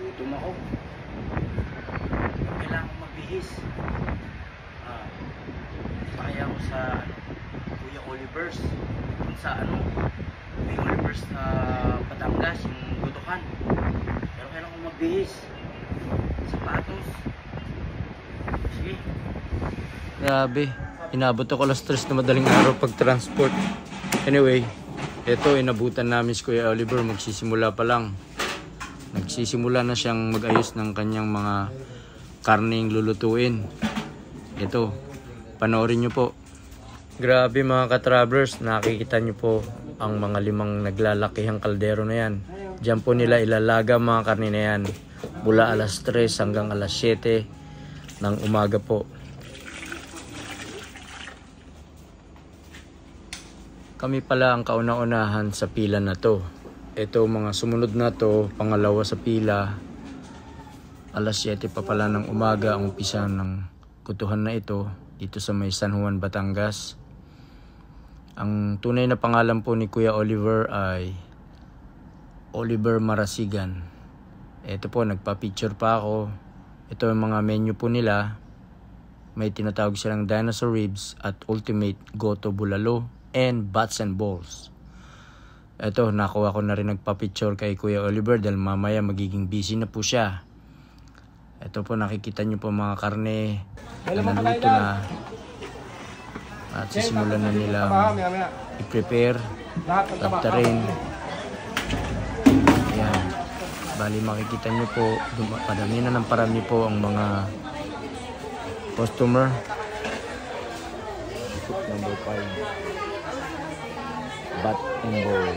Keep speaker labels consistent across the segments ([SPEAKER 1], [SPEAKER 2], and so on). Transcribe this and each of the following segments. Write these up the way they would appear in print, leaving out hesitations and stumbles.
[SPEAKER 1] Gutom ako. Kailangan ko magbihis. Kaya ako sa Kuya Oliver's. Kung sa Kuya Oliver's na Batangas, yung Gutukan. Pero kailangan ko magbihis. Sapatos. Sige. Grabe. Inabot ako alas 3 na madaling araw pag transport. Anyway, ito inabutan namin si Kuya Oliver. Magsisimula pa lang. Nagsisimula na siyang mag-ayos ng kanyang mga karneng lulutuin. Ito, panoorin nyo po. Grabe mga ka-travelers, nakikita nyo po ang mga 5 naglalakihang kaldero na yan. Diyan po nila ilalaga mga karne na yan. Mula alas 3 hanggang alas 7 ng umaga po. Kami pala ang kauna-unahan sa pila na to. Ito mga sumunod na to, pangalawa sa pila. Alas 7 pa pala ng umaga ang umpisa ng kutuhan na ito dito sa may San Juan, Batangas. Ang tunay na pangalan po ni Kuya Oliver ay Oliver Marasigan. Ito po, nagpa-picture pa ako. Ito ang mga menu po nila. May tinatawag silang dinosaur ribs at ultimate goto bulalo and bats and balls. Ito, nakuha ko na rin nagpa-picture kay Kuya Oliver dahil mamaya magiging busy na po siya. Ito po, nakikita nyo po mga karne na naluto na. At sisimulan na nilang i-prepare. Tatarin. Ayan. Bali makikita nyo po, parami na ng parami po ang mga customer. Number 5. Bat and ball.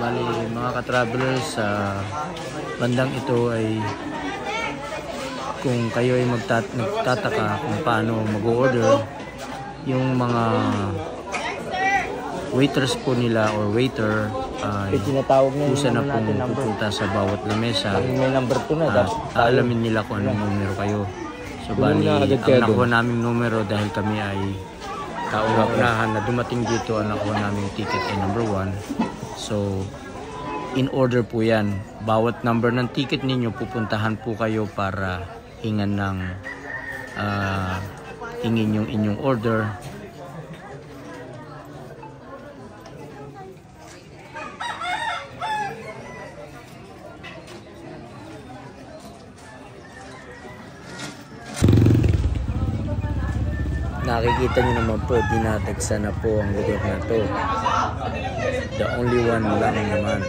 [SPEAKER 1] Bali mga ka-travelers, sa bandang ito ay kung kayo ay nagtataka kung paano mag-order, yung mga waiters po nila or waiter ay kusa na pong pupunta sa bawat lamesa at aalamin nila kung anong numero kayo. So bali, ang nakuha naming numero dahil kami ay kauna-unahan na dumating dito, ang nakuha naming ticket ay number 1. So in order po yan. Bawat number ng ticket ninyo pupuntahan po kayo para hingin yung inyong order. Nakikita nyo naman po, dinatagsa na po ang lugar na to. The only one lang naman.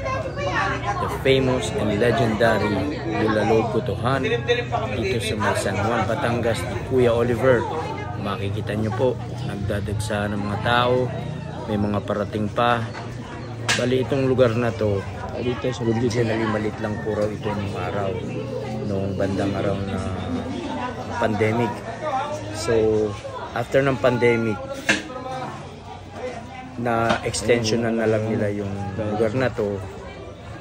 [SPEAKER 1] The famous and legendary Bulalo Gutukan dito sa may San Juan, Batangas ni Kuya Oliver. Makikita nyo po, nagdadagsa ng mga tao, may mga parating pa. Bali itong lugar na to, dito sa originally malit lang po raw ito ng araw, noong bandang araw na pandemic. So after ng pandemic, na extension na lang nila yung lugar na to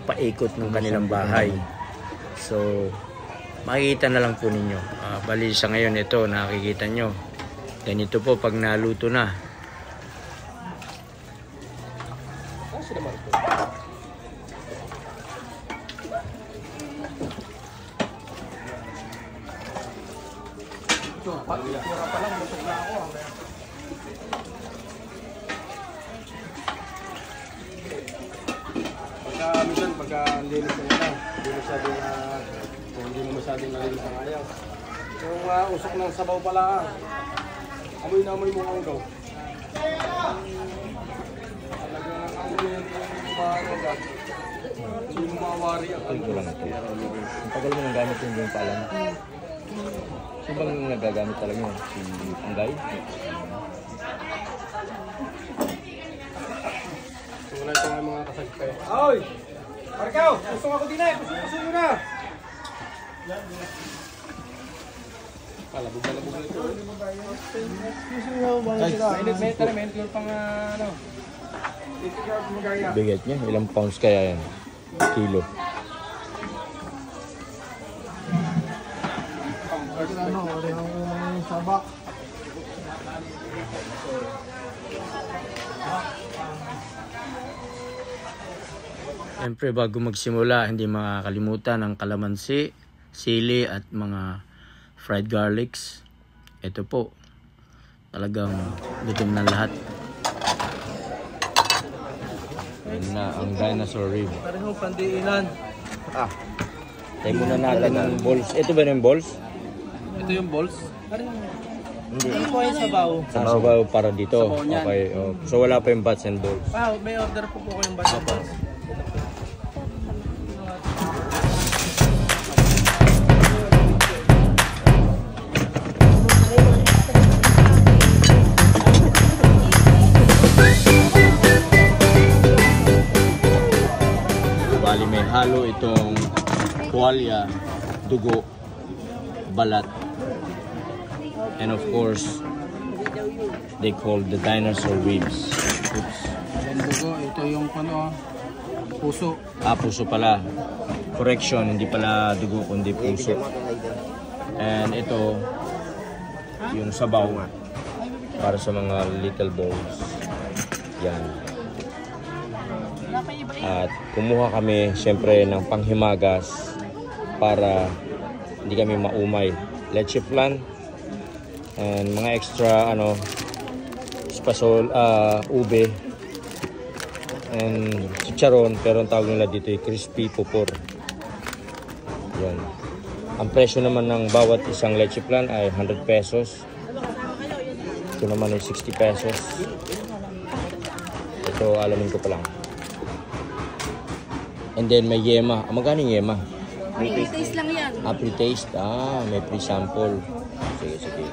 [SPEAKER 1] paikot ng kanilang bahay. So makikita na lang po ninyo. Bali sa ngayon ito, nakikita nyo ganito po pag naluto na.
[SPEAKER 2] Minsan pagka linis na hindi mo masyadong nalinis ang ayaw. Yung usok ng sabaw pala, amoy na amoy mo ang gaw. Talagang amoy yung maagagat. Hindi mo mawari ang
[SPEAKER 1] Ito lang ito. Ang tagal mo nang gamit yung paalam. Sino bang nagagamit talaga yun? Si Anggay?
[SPEAKER 2] So wala ito nga mga kasagpay. Oy! Marikaw! Gusto ako din eh! Gusto nyo na! Labog na ito. Mainit yung pang ano.
[SPEAKER 1] Bigat niya, ilang pounds kaya yan? Kilo. Siyempre bago magsimula, hindi makakalimutan ang kalamansi, sili at mga fried garlics. Ito po, talagang gutom na lahat. Ayan na ang dinosaur rib.
[SPEAKER 2] Parang pandiinan.
[SPEAKER 1] Tayo muna natin ang balls. Ito ba yung balls?
[SPEAKER 2] Ito yung balls.
[SPEAKER 1] Hindi.
[SPEAKER 2] Ito po yung sabaw.
[SPEAKER 1] Sabaw para dito.
[SPEAKER 2] Sabaw niyan.
[SPEAKER 1] Okay. Oh. So wala pa yung bats and balls.
[SPEAKER 2] May order po ko yung basta balls.
[SPEAKER 1] Bali may halo itong tuwalya, dugo, balat, and of course they call the dinosaur ribs. Oops.
[SPEAKER 2] Yung dugo, ito yung puso.
[SPEAKER 1] Puso pala. Correction, hindi pala dugo kundi puso. And ito yung sabaw para sa mga little balls. Yan. At kumuha kami siyempre ng panghimagas para hindi kami maumay. Leche flan and mga extra spasol, ube and chicharon, pero ang tawag nila dito ay crispy pupor. Yan. Ang presyo naman ng bawat isang leche flan ay 100 pesos. Ito naman ay 60 pesos. Ito alamin ko pa lang. And then may yema. Magkano yung yema?
[SPEAKER 3] Pre-taste lang yan.
[SPEAKER 1] Pre-taste. May pre-sample. Sige, sige.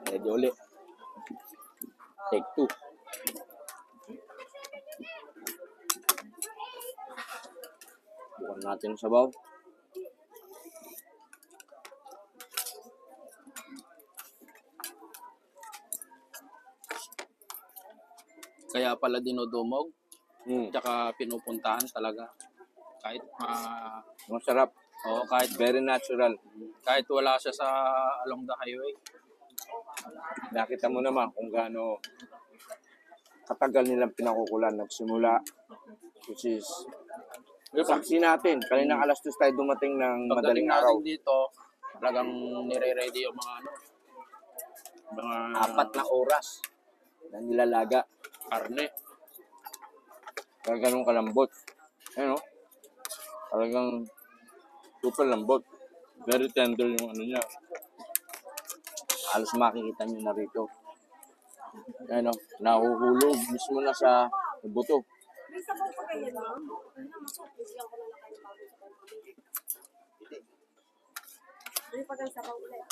[SPEAKER 1] Ready ulit. Take 2. Bukan natin ang sabaw.
[SPEAKER 4] Kaya pala dinudumog. Tsaka pinupuntahan talaga. Kahit
[SPEAKER 1] Masarap.
[SPEAKER 4] kahit
[SPEAKER 1] Very natural.
[SPEAKER 4] kahit wala siya sa along the highway.
[SPEAKER 1] Nakita mo naman kung gaano katagal nilang pinakukulan. Nagsimula. Which is, saksi natin. Kanina alas 2 tayo dumating ng
[SPEAKER 4] Pagdating
[SPEAKER 1] madaling araw.
[SPEAKER 4] natin dito, talagang nire-ready yung mga mga
[SPEAKER 1] 4 na oras na nilalaga.
[SPEAKER 4] karne.
[SPEAKER 1] Kaya ganun kalambot. Ayun o. Talagang super lambot. Very tender yung niya. Halos makikita nyo na rito. Ayun o. Nahuhulog mismo na sa buto.
[SPEAKER 3] May sabaw pa kayo na? Masukis lang ko na lang kayo bago sa May pag ang sabaw ulit.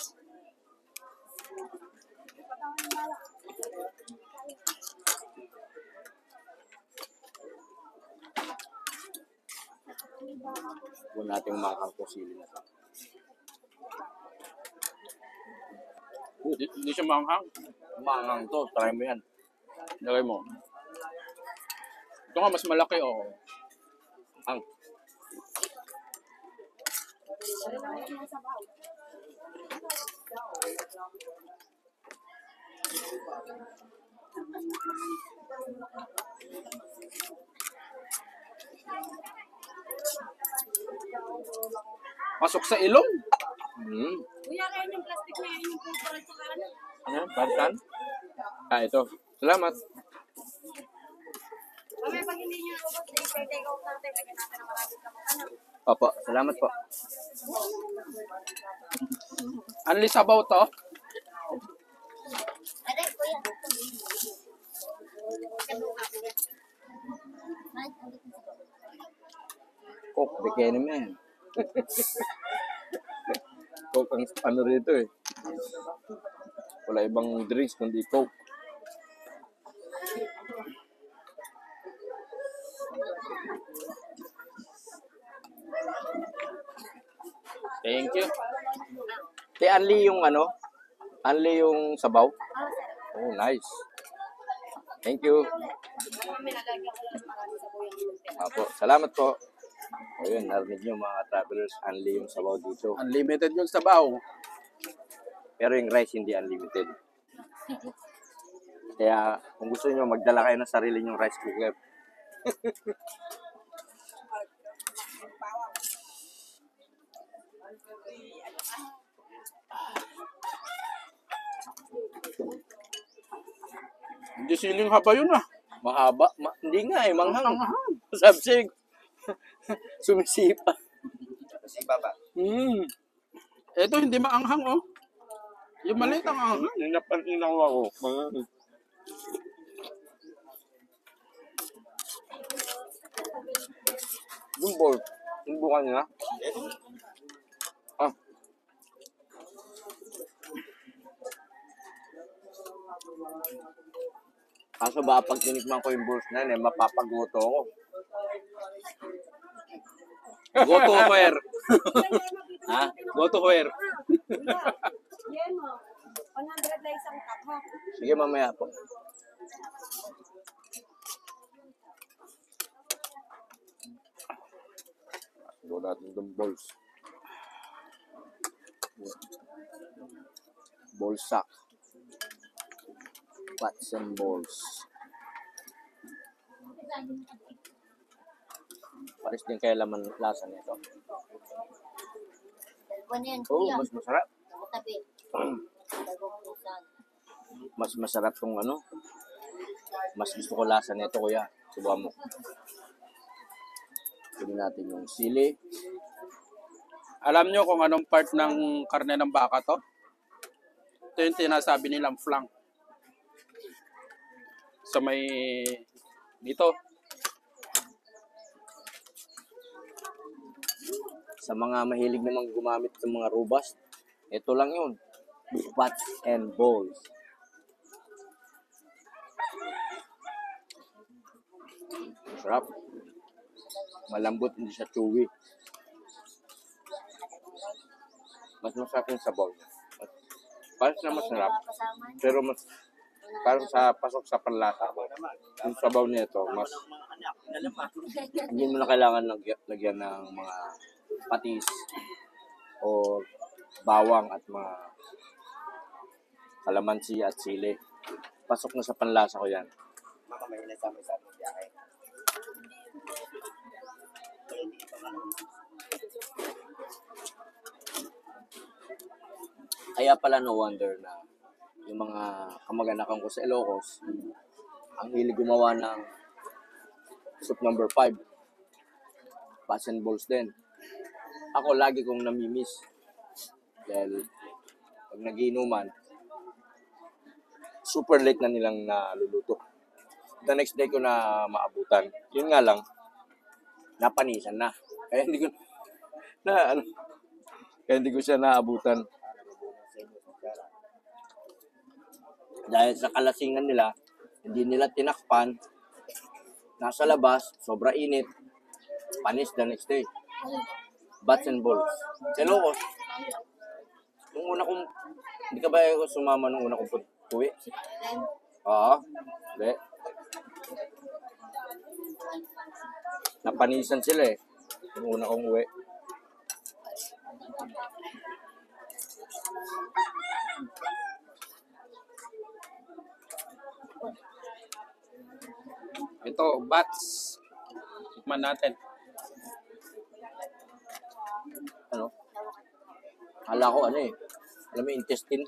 [SPEAKER 1] Huwag natin makakang kusili na ito.
[SPEAKER 4] Hindi siya maanghang.
[SPEAKER 1] Maangang to. Try mo yan.
[SPEAKER 4] Lagay mo. Ito nga mas malaki
[SPEAKER 1] Ang.
[SPEAKER 4] Pasok sa ilong.
[SPEAKER 3] Kuya, kaya yung plastic na yun yung pupurol sa kanan.
[SPEAKER 1] Ano? Baritan? Ito. Salamat.
[SPEAKER 3] Mamaya pag hindi nyo nabubot, i-take out natin. Lagyan natin ang maraming kamakanan.
[SPEAKER 1] Opo. Salamat po.
[SPEAKER 4] Anli sabaw to?
[SPEAKER 3] Aday, kuya.
[SPEAKER 1] Cook, bikini mo yan.
[SPEAKER 4] Coke ang ano rito eh. Wala ibang drinks kundi Coke. Thank you. Kay Anli yung ano? Anli yung sabaw? Oh, nice. Thank you.
[SPEAKER 3] Kami nalagyan ko lang marami sa buyang.
[SPEAKER 4] Apo, salamat po. Ayun, narinig nyo mga travelers, Anli yung sabaw dito.
[SPEAKER 2] Unlimited yung sabaw.
[SPEAKER 4] Pero yung rice hindi unlimited. Kaya kung gusto niyo magdala kayo ng sarili nyong rice cooker.
[SPEAKER 2] Hindi siling haba yun ah.
[SPEAKER 4] Mahaba. Hindi nga eh, manghang. Sabsig. Sumisipa. Sumisipa ba?
[SPEAKER 2] Ito hindi maanghang oh. Yung maliit ang anghang.
[SPEAKER 4] Inapaninaw ako. Yung bowl. Yung bukan niya. Ah. Kaso ba pag tinikman ko yung balls na yun, mapapagoto ako. Go to where? Ha? Go to where?
[SPEAKER 3] Yan mo. 100 na isang cup ha.
[SPEAKER 4] Sige, mamaya po. Go natin yung balls. Ball sack. Pots and balls. Pares din kaya laman lasa nito.
[SPEAKER 3] Ano yan,
[SPEAKER 4] Oh,
[SPEAKER 3] kuya?
[SPEAKER 4] mas masarap.
[SPEAKER 3] Tabi.
[SPEAKER 4] Mas masarap tong ano. Mas gusto ko lasa nito, kuya. Subukan mo. Tignan natin yung sili.
[SPEAKER 2] Alam nyo kung anong part ng karne ng baka to? Ito yung tinasabi nilang flank. Sa may dito.
[SPEAKER 4] Sa mga mahilig namang gumamit ng mga robust, ito lang yun. Pots and balls. Masarap. Malambot, hindi siya chewy. Mas masarap yung sabaw niya. Parang siya masarap, pero mas parang sa pasok sa panlasa. Yung sabaw nito, mas hindi mo na kailangan lagyan ng mga patis o bawang at mga kalamansi at sili. Pasok na sa panlasa ko yan. Kaya pala no wonder na yung mga kamag-anakan ko sa Ilocos, ang hilig gumawa ng soup number 5. Pots and balls din. Ako lagi kong namimiss. Dahil pag nagiinuman, super late na nilang naluluto. The next day ko na maabutan. Yun nga lang, napanisan na. Kaya hindi ko kaya hindi ko siya naabutan. Dahil sa kalasingan nila, hindi nila tinakpan. Nasa labas, sobra init. Panis the next day. Bats and balls. Sa Ilocos, yung una kong, hindi ka ba ako sumama nung una kong uwi? Oo. Hindi. Napanisan sila eh. Yung una kong uwi.
[SPEAKER 2] Ito, bats. Tikman natin.
[SPEAKER 4] Ano? Hala ko ano eh. Alam mo, intestine.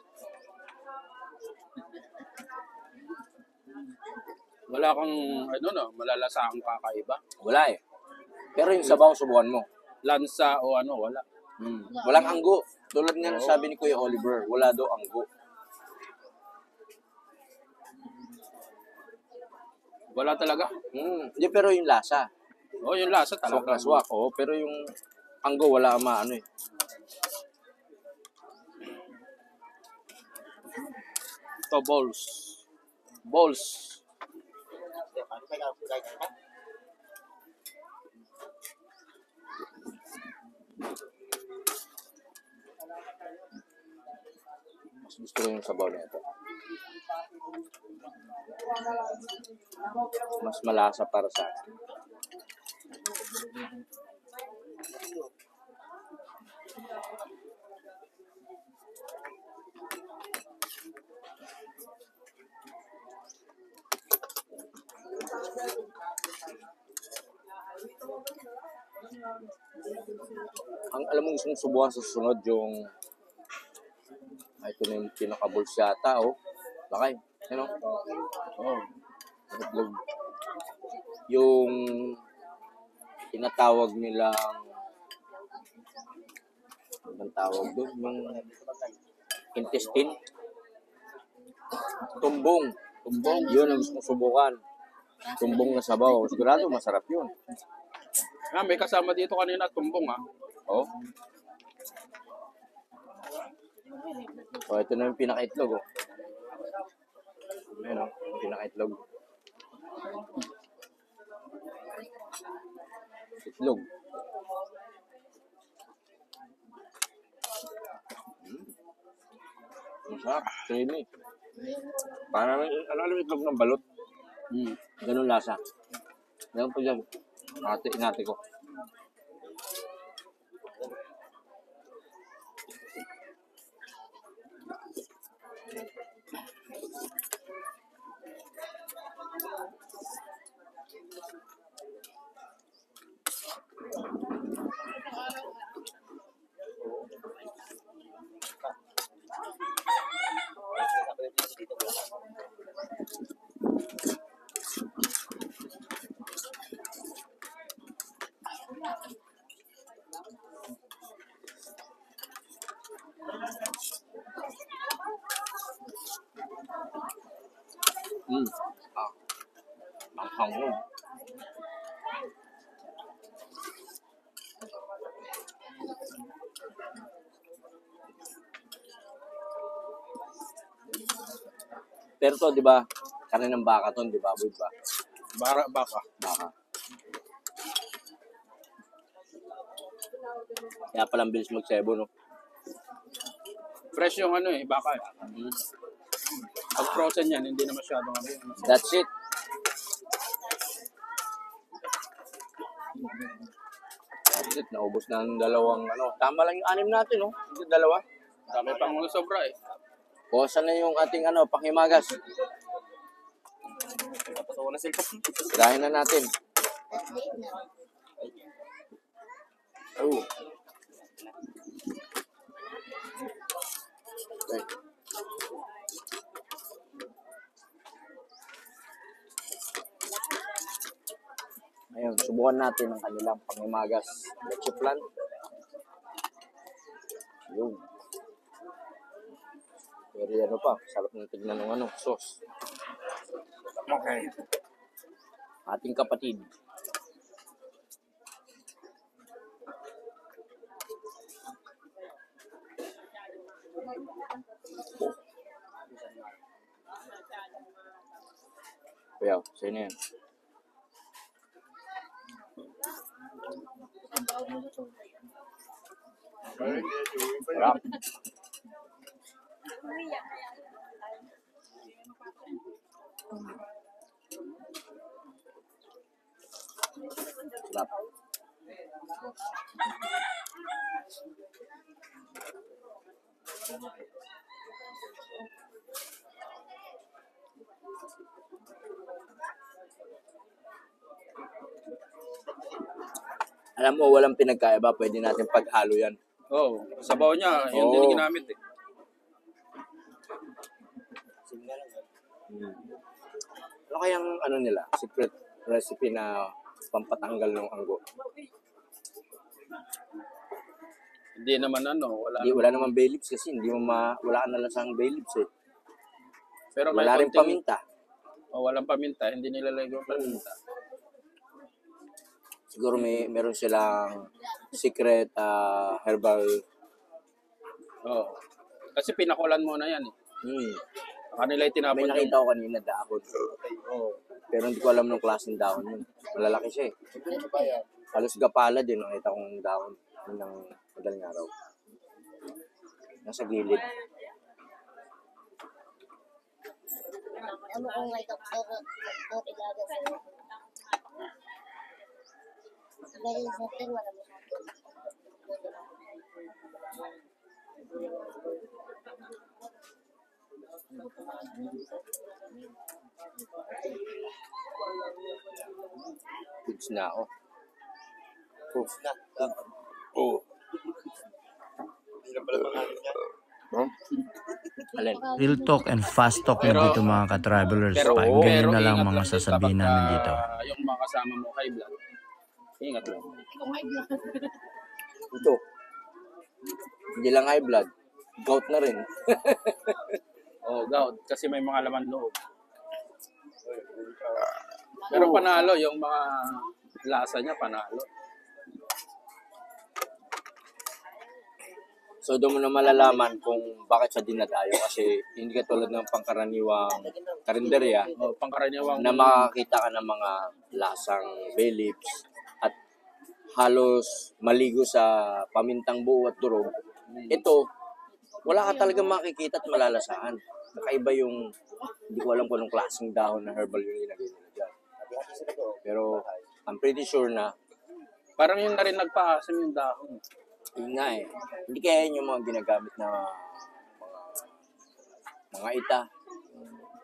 [SPEAKER 2] Wala kang, ano no, malalasahang kakaiba.
[SPEAKER 4] Wala eh. Pero yung sabaw, subukan mo.
[SPEAKER 2] Lansa o ano, wala.
[SPEAKER 4] Walang anggo. Tulad nga ng sabi ni Kuya Oliver, wala daw anggo.
[SPEAKER 2] Wala talaga.
[SPEAKER 4] Hindi, pero yung lasa.
[SPEAKER 2] Oh, yung lasa
[SPEAKER 4] Swak
[SPEAKER 2] talaga.
[SPEAKER 4] na swak. Oo, pero yung Anggo, wala kang maano eh. Ito, balls. Balls. Mas gusto ko yung sabaw na ito. Mas malasa para sa akin. Ang alam mo gusto kong subukan sa susunod yung ito na yung pinaka-balls yata, oh. Bakay, you know? Oh. Itlog. Yung tinatawag nilang anong tawag doon? Yung intestine. Tumbong. Tumbong. Yun ang gusto kong subukan. Tumbong na sabaw. Sigurado masarap yun.
[SPEAKER 2] Ah, may kasama dito kanina, tumbong ah.
[SPEAKER 4] Oh. Oh, ito na yung pinaka-itlog, oh. Ayan, oh. Pinaka-itlog. Itlog. Masarap. Creamy. Parang, alam itlog ng balot. Ganun lasa. Ganun po dyan. Inate ko. Ang hangong. Pero to, di ba? Karne ng baka to, di ba? Boy, ba?
[SPEAKER 2] Baka.
[SPEAKER 4] Baka. Kaya palang bilis magsebo, no?
[SPEAKER 2] Fresh yung ano eh, baka eh. Pag frozen yan, hindi na masyadong ano.
[SPEAKER 4] That's it. That's it. Naubos na ang dalawang ano. Tama lang yung 6 natin, no? Hindi dalawa.
[SPEAKER 2] Dami pang mga sobra eh.
[SPEAKER 4] Kuha na yung ating ano, panghimagas. Sirahin na natin. Oh. Okay. Ayun, subukan natin ang kanilang panghimagas. Leche flan. Yun. Pero ano pa, sarap ng tignan ng ano, sauce.
[SPEAKER 2] Okay.
[SPEAKER 4] Ating kapatid. Kuya, sa'yo na yan. Sarap. Sarap. Alam mo, walang pinagkaiba. Pwede natin paghalo yan.
[SPEAKER 2] Oh, sabaw niya, yun
[SPEAKER 4] Oo.
[SPEAKER 2] din ginamit eh.
[SPEAKER 4] Ano kayang ano nila? Secret recipe na pampatanggal ng anggo?
[SPEAKER 2] Hindi naman ano,
[SPEAKER 4] Wala naman bay leaves kasi hindi mo wala ka nalasang bay leaves eh.
[SPEAKER 2] Pero
[SPEAKER 4] Wala rin paminta.
[SPEAKER 2] Oh, walang paminta, hindi nilalagay yung paminta.
[SPEAKER 4] Siguro meron silang secret herbal.
[SPEAKER 2] Oo. Kasi pinakulan mo na yan eh.
[SPEAKER 4] Hmm.
[SPEAKER 2] Kanila yung tinapon
[SPEAKER 4] May
[SPEAKER 2] yung...
[SPEAKER 4] nakita ko kanina dahon. Pero hindi ko alam ng klaseng dahon yun. Malalaki siya eh. Halos gapala din nakita kong dahon ng madaling araw. Nasa gilid.
[SPEAKER 3] Ano kung may doktor ang ilaga sa'yo? Dahil sa atin, wala mo sa atin.
[SPEAKER 4] Goods na ako. Goods na. Oo. Alin?
[SPEAKER 1] Real talk and fast talk na dito mga ka-travelers.
[SPEAKER 2] Pero
[SPEAKER 1] Pakinggan na lang
[SPEAKER 2] ingat
[SPEAKER 1] mga
[SPEAKER 2] din
[SPEAKER 1] sasabihin
[SPEAKER 2] kapag,
[SPEAKER 1] namin dito.
[SPEAKER 2] yung mga kasama mo kay Vlad. Ingat lang.
[SPEAKER 4] Ito. Hindi lang high blood. Gout na rin.
[SPEAKER 2] Oh, gout. Kasi may mga laman loob. Pero panalo, yung mga lasa niya, panalo.
[SPEAKER 4] So doon mo na malalaman kung bakit siya dinadayo kasi hindi ka tulad ng pangkaraniwang karinderya
[SPEAKER 2] Oh, pangkaraniwang
[SPEAKER 4] na makakita ka ng mga lasang bay leaves at halos maligo sa pamintang buo at durog. Ito, wala ka talaga makikita at malalasaan. Nakaiba yung, hindi ko alam kung anong klaseng dahon na herbal yung ilagay nila dyan. Pero I'm pretty sure na,
[SPEAKER 2] parang yun na rin nagpaasim yung dahon.
[SPEAKER 4] yun nga eh, hindi kaya yun yung mga ginagamit na mga ita.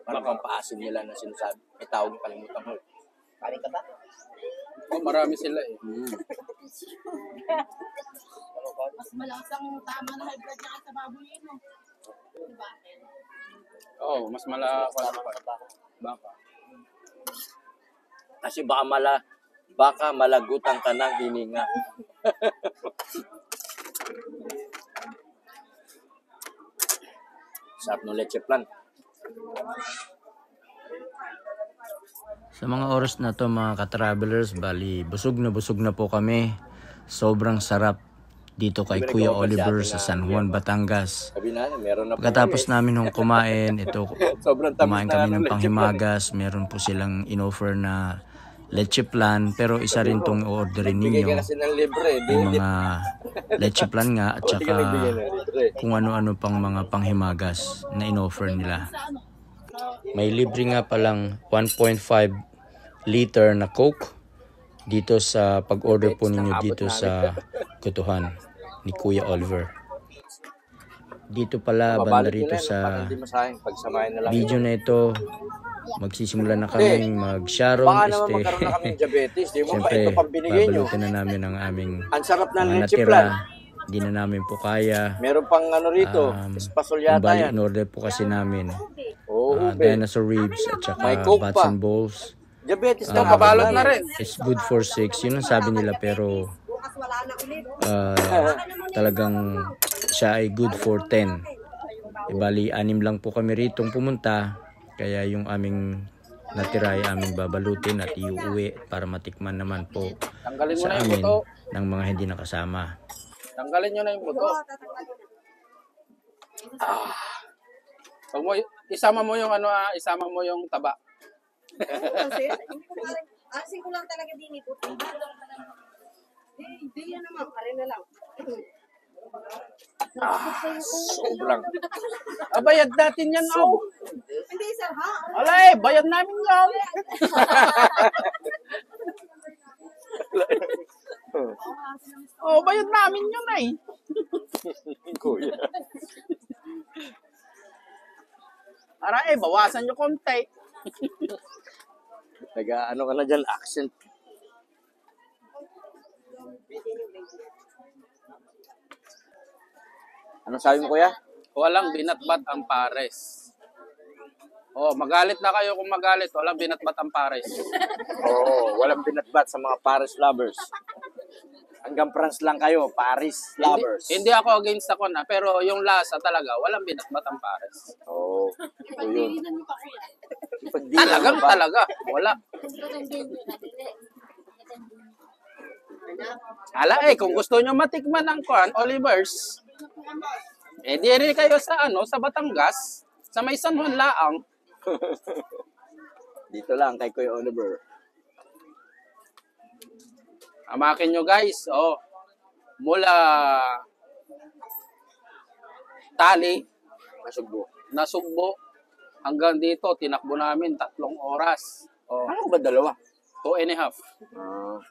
[SPEAKER 4] Parang pampaasim nila na sinasabi. May tawag yung kalimutan mo. Pari ka ba?
[SPEAKER 2] Oh, marami sila eh.
[SPEAKER 3] Mas malakas ang tama na high blood niya sa baboy yun, no? Diba?
[SPEAKER 2] Oh, mas malakas pa. Baka.
[SPEAKER 4] Kasi baka malagutan ka ng hininga. Sarap ng leche plan.
[SPEAKER 1] Sa mga oras na to mga ka-travelers, bali busog na po kami. Sobrang sarap dito kay Kuya Oliver sa San Juan, Batangas.
[SPEAKER 4] Sabi na, meron na po
[SPEAKER 1] Pagkatapos namin nung kumain, ito
[SPEAKER 4] sobrang tamis
[SPEAKER 1] kumain
[SPEAKER 4] na
[SPEAKER 1] kami
[SPEAKER 4] ng
[SPEAKER 1] ng
[SPEAKER 4] leche
[SPEAKER 1] panghimagas. Meron po silang inoffer na leche plan, pero isa rin tong orderin
[SPEAKER 4] Bigay
[SPEAKER 1] ninyo.
[SPEAKER 4] ka kasi ng libre.
[SPEAKER 1] May mga leche plan nga at saka
[SPEAKER 4] Bigay ng libre.
[SPEAKER 1] kung ano-ano pang mga panghimagas na inoffer nila. May libre nga palang 1.5 liter na Coke dito sa pag-order po ninyo dito sa Kutuhan ni Kuya Oliver. Dito pala banda rito sa video na ito, magsisimula na kami mag-sharon.
[SPEAKER 4] Baka naman magkaroon na kami ng diabetes. Di mo ba
[SPEAKER 1] Siyempre,
[SPEAKER 4] ito pang binigay nyo?
[SPEAKER 1] babalutin na namin ang aming
[SPEAKER 4] Ang sarap ng
[SPEAKER 1] mga
[SPEAKER 4] leche plan.
[SPEAKER 1] natira. Hindi na namin po kaya.
[SPEAKER 4] Meron pang ano rito. Espasol
[SPEAKER 1] Yung
[SPEAKER 4] yata
[SPEAKER 1] bali,
[SPEAKER 4] yan.
[SPEAKER 1] in-order po kasi namin
[SPEAKER 4] Oo,
[SPEAKER 1] dinosaur ribs at saka
[SPEAKER 4] May Coke
[SPEAKER 1] bats
[SPEAKER 4] pa.
[SPEAKER 1] and bowls.
[SPEAKER 4] Diabetes na
[SPEAKER 2] Kabalot na rin.
[SPEAKER 1] It's good for 6. Yun ang sabi nila pero talagang siya ay good for 10. Bali, 6 lang po kami ritong pumunta. Kaya yung aming natira ay aming babalutin at iuwi para matikman naman po
[SPEAKER 2] Tanggalin mo na
[SPEAKER 1] sa
[SPEAKER 2] yung
[SPEAKER 1] amin
[SPEAKER 2] buto.
[SPEAKER 1] ng mga hindi nakasama.
[SPEAKER 2] Tanggalin nyo na yung buto. Pag mo, isama mo yung isama mo yung taba.
[SPEAKER 3] Kasi, asin ko lang talaga din ito. Hindi yan naman, pare na lang.
[SPEAKER 4] Sobrang.
[SPEAKER 2] Bayad natin yan, oh.
[SPEAKER 3] Hindi, sir, ha?
[SPEAKER 2] Alay, bayad namin yan. Oh, bayad namin yun eh.
[SPEAKER 4] Kuya.
[SPEAKER 2] Para bawasan nyo konti.
[SPEAKER 4] Ano ka na dyan, accent. Anong sabi mo, kuya?
[SPEAKER 2] Walang binatbat ang pares. Oh, magalit na kayo kung magalit. Walang binatbat ang pares.
[SPEAKER 4] Oo, walang binatbat sa mga Paris lovers. Hanggang France lang kayo, Paris lovers.
[SPEAKER 2] Hindi ako against ako na, pero yung lasa talaga, walang binatbat ang pares.
[SPEAKER 4] Oo, ito yun.
[SPEAKER 2] Talagang talaga. Wala.
[SPEAKER 5] Ala kung gusto nyo matikman ng kuan, Oliver's, di rin kayo sa sa Batangas, sa may San Juan Laang.
[SPEAKER 4] Dito lang kay Kuya Oliver.
[SPEAKER 5] Amakin nyo guys, mula Tali, Nasugbo, hanggang dito, tinakbo namin 3 oras.
[SPEAKER 4] Ano ba dalawa?
[SPEAKER 5] 2.5.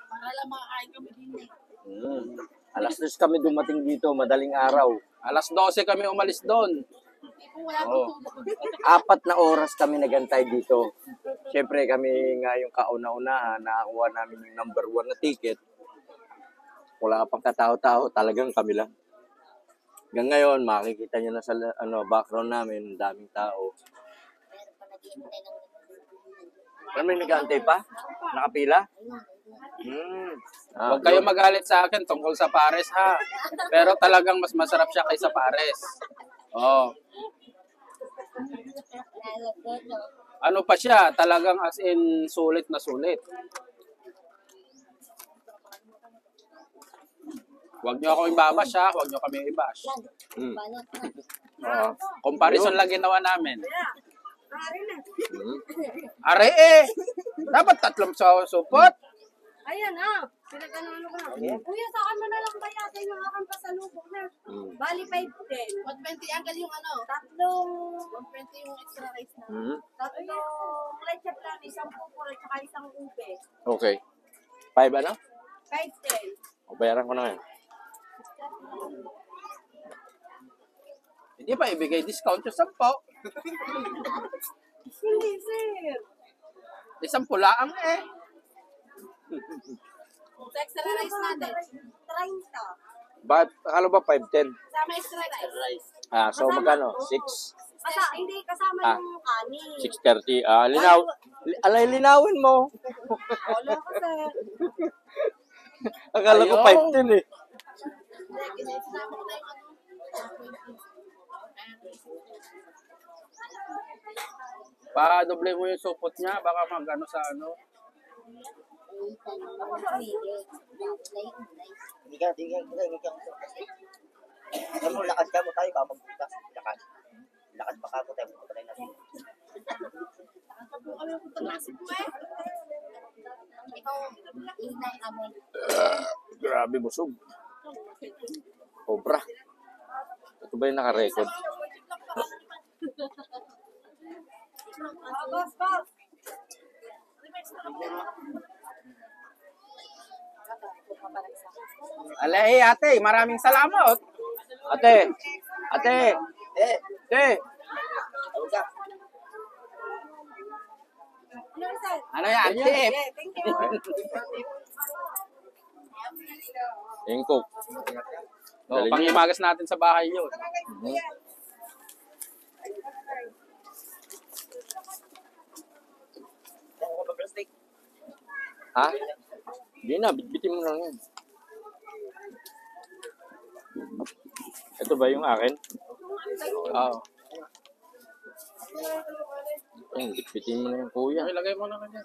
[SPEAKER 3] Para lang makakain kami din.
[SPEAKER 4] Alas 2 kami dumating dito, madaling araw.
[SPEAKER 5] Alas 12 kami umalis doon.
[SPEAKER 3] Kung wala pang tulog.
[SPEAKER 4] 4 na oras kami nagantay dito. Siyempre kami nga yung kauna-unahan, nakakuha namin yung number 1 na ticket. Wala pang katao-tao, talagang kami lang. Hanggang ngayon, makikita nyo na sa background namin, daming tao. Ano may nag-aantay pa? Nakapila?
[SPEAKER 5] Huwag kayo magalit sa akin tungkol sa pares ha. Pero talagang mas masarap siya kaysa pares. Ano pa siya? Talagang as in sulit na sulit. Huwag niyo ako ibabash ha. Huwag niyo kami ibash. Comparison lang ginawa namin. Are dapat 3 sa supot.
[SPEAKER 6] Ayan pinag-ano ko na. Kuya, sa akin mo na lang bayatin yung aking pasalubong na. Bali 510.
[SPEAKER 3] 120 anggal yung
[SPEAKER 6] Tatlong
[SPEAKER 3] 120 yung extra rice na.
[SPEAKER 6] tatlong leche plan, isang pupuro, tsaka isang ube.
[SPEAKER 4] Okay. 5 ano?
[SPEAKER 6] 510.
[SPEAKER 4] O, bayaran ko na ngayon.
[SPEAKER 5] Hindi pa ibigay discount yung 10.
[SPEAKER 6] Hindi, sir.
[SPEAKER 5] 10 laang
[SPEAKER 3] Sa extra rice natin.
[SPEAKER 6] 30.
[SPEAKER 4] But, akala ba 510?
[SPEAKER 3] Sama extra rice.
[SPEAKER 4] So magkano? 6?
[SPEAKER 6] Hindi, kasama yung kanin.
[SPEAKER 4] 6:30. Linawin mo.
[SPEAKER 6] Wala ko, sir.
[SPEAKER 4] Akala ko 510 eh.
[SPEAKER 3] Sinama ko na yung
[SPEAKER 5] Pa-doble mo yung supot niya. Baka magano sa
[SPEAKER 7] Kamu lakad ka mo tayo ba magbukas? Lakad. Lakad baka ko tayo magpapalay natin.
[SPEAKER 4] Grabe busog. Cobra. Ito ba yung naka-record?
[SPEAKER 6] Boss.
[SPEAKER 5] Alay, ate, maraming salamat.
[SPEAKER 4] Ate!
[SPEAKER 5] Ano yan, tip?
[SPEAKER 6] Thank you.
[SPEAKER 4] Yung cook.
[SPEAKER 5] Pangimagas natin sa bahay yun.
[SPEAKER 4] Ha? Hindi na, bitbitin mo lang yan. Ito ba yung akin?
[SPEAKER 5] Oo.
[SPEAKER 4] Bitbitin mo na yung kuya.
[SPEAKER 5] Ilagay mo na yan.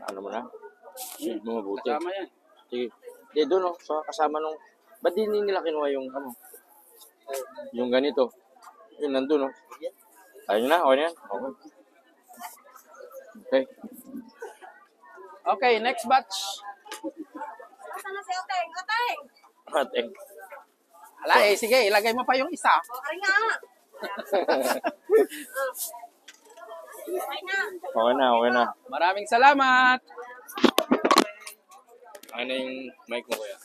[SPEAKER 4] Ano mo na? Sige mo mabuti.
[SPEAKER 5] Kasama yan.
[SPEAKER 4] Sige. Hindi, doon so kasama nung... Ba't di nila kinuha yung yung ganito? Yun, nandun Ayun na, okay na yan. Okay.
[SPEAKER 5] Okay, next batch.
[SPEAKER 6] Saan na si Oteng? Oteng!
[SPEAKER 4] Ate.
[SPEAKER 5] Alay, sige, ilagay mo pa yung isa.
[SPEAKER 6] Okay nga.
[SPEAKER 4] Okay na.
[SPEAKER 5] Maraming salamat.
[SPEAKER 4] Ano yung mic mo kuya?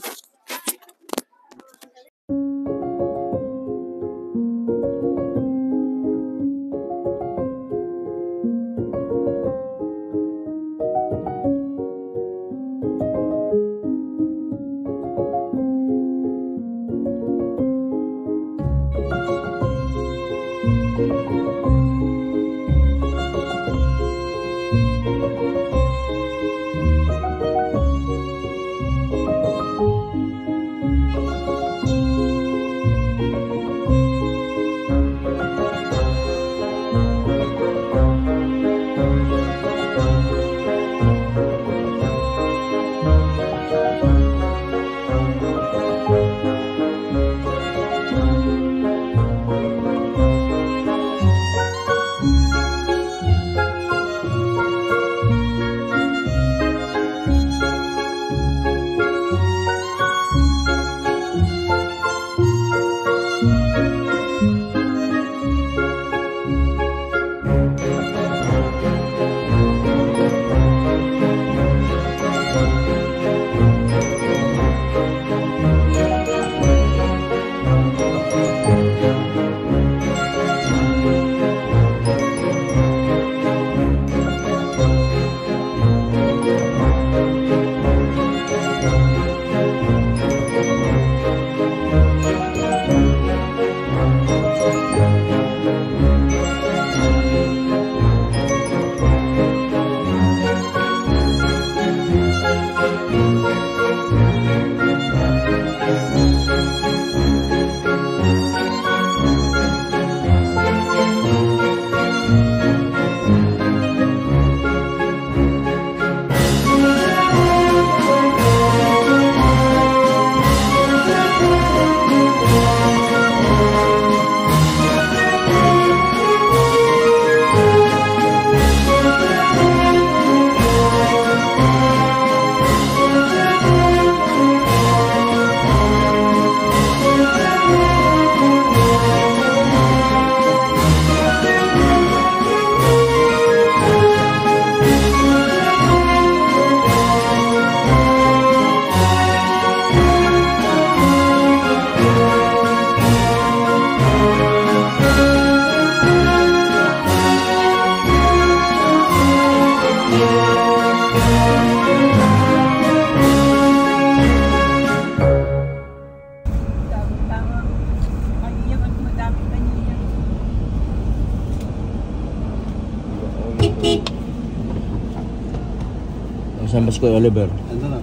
[SPEAKER 1] Kuya Oliver?
[SPEAKER 2] Ando na.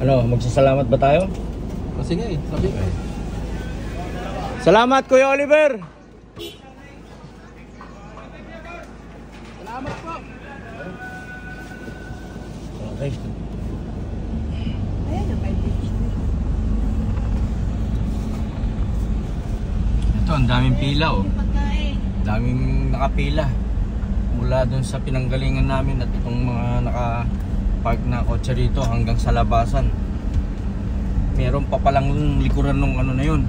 [SPEAKER 1] Ano, magsasalamat ba tayo?
[SPEAKER 2] O sige, sabi ko.
[SPEAKER 1] Salamat Kuya Oliver!
[SPEAKER 5] Salamat po.
[SPEAKER 1] Okay. Ito, ang daming pila oh. Daming nakapila. Mula dun sa pinanggalingan namin at itong mga naka-park na kotse rito hanggang sa labasan. Meron pa palang likuran nung ano na yun.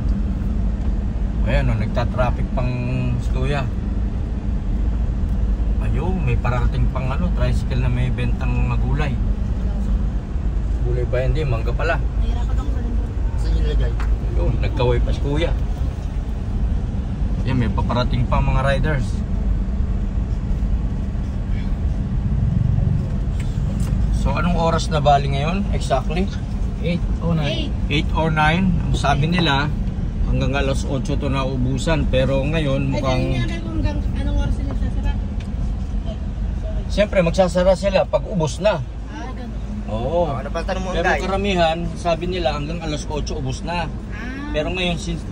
[SPEAKER 1] Ayan oh, nagta-traffic pang Stuya. Ayun, may parating pang ano, tricycle na may bentang mga gulay. Gulay ba hindi? Mangga pala.
[SPEAKER 7] Saan yung nilagay?
[SPEAKER 1] Ayun, nagkaway pa si Kuya. Yan, may paparating pa mga riders. So, anong oras na bali ngayon? Exactly?
[SPEAKER 2] 8 o 9.
[SPEAKER 1] 8 or 9. Ang sabi nila, hanggang alas 8 to naubusan. Pero ngayon, mukhang...
[SPEAKER 3] Anong oras sila sasara?
[SPEAKER 1] Siyempre, magsasara sila pag ubos na.
[SPEAKER 3] Ganun.
[SPEAKER 1] Oo.
[SPEAKER 7] Ano pang tanong mo,
[SPEAKER 1] Pero
[SPEAKER 7] guys?
[SPEAKER 1] karamihan, sabi nila hanggang alas 8 ubos na. Pero ngayon since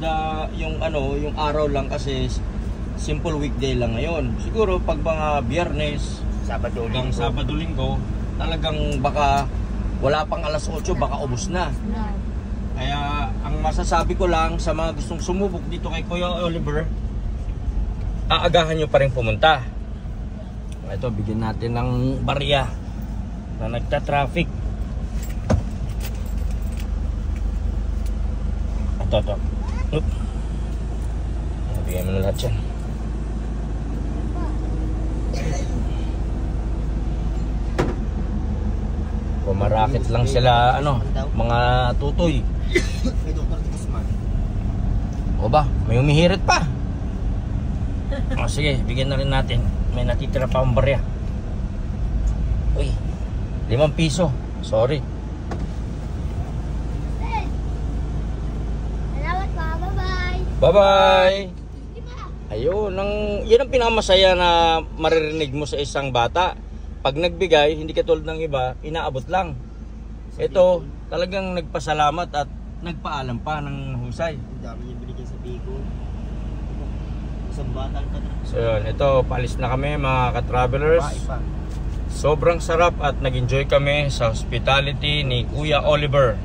[SPEAKER 1] yung araw lang kasi simple weekday lang ngayon. Siguro pag mga Biyernes,
[SPEAKER 7] Sabado.
[SPEAKER 1] hanggang Sabado Linggo, talagang baka wala pang alas 8 baka ubos na. Kaya ang masasabi ko lang sa mga gustong sumubok dito kay Kuya Oliver, aagahan nyo pa rin pumunta. Ito, bigyan natin ng barya na nagta-traffic. Ito. Oop. Bigyan mo na lahat yan. Pumarakit lang sila, mga tutoy.
[SPEAKER 7] May Dr. Guzman.
[SPEAKER 1] O ba, may umihirit pa. O sige, bigyan na rin natin. May natitira pa ang barya. Uy, 5 piso. Sorry.
[SPEAKER 6] Salamat pa, bye-bye.
[SPEAKER 1] Bye-bye! Ayun, yan ang pinakamasaya na maririnig mo sa isang bata. Pag nagbigay, hindi katulad ng iba, inaabot lang. Ito, talagang nagpasalamat at nagpaalam pa ng husay.
[SPEAKER 7] Ang dami niya binigyan sa Bicol. Isang batang ka na.
[SPEAKER 1] So yun, ito, paalis na kami mga ka-travelers.
[SPEAKER 7] Pa.
[SPEAKER 1] Sobrang sarap at nag-enjoy kami sa hospitality ni Kuya Oliver.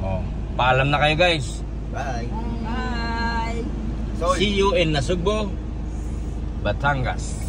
[SPEAKER 1] Oh, paalam na kayo guys.
[SPEAKER 7] Bye.
[SPEAKER 3] Bye!
[SPEAKER 1] See you in Nasugbo, Batangas.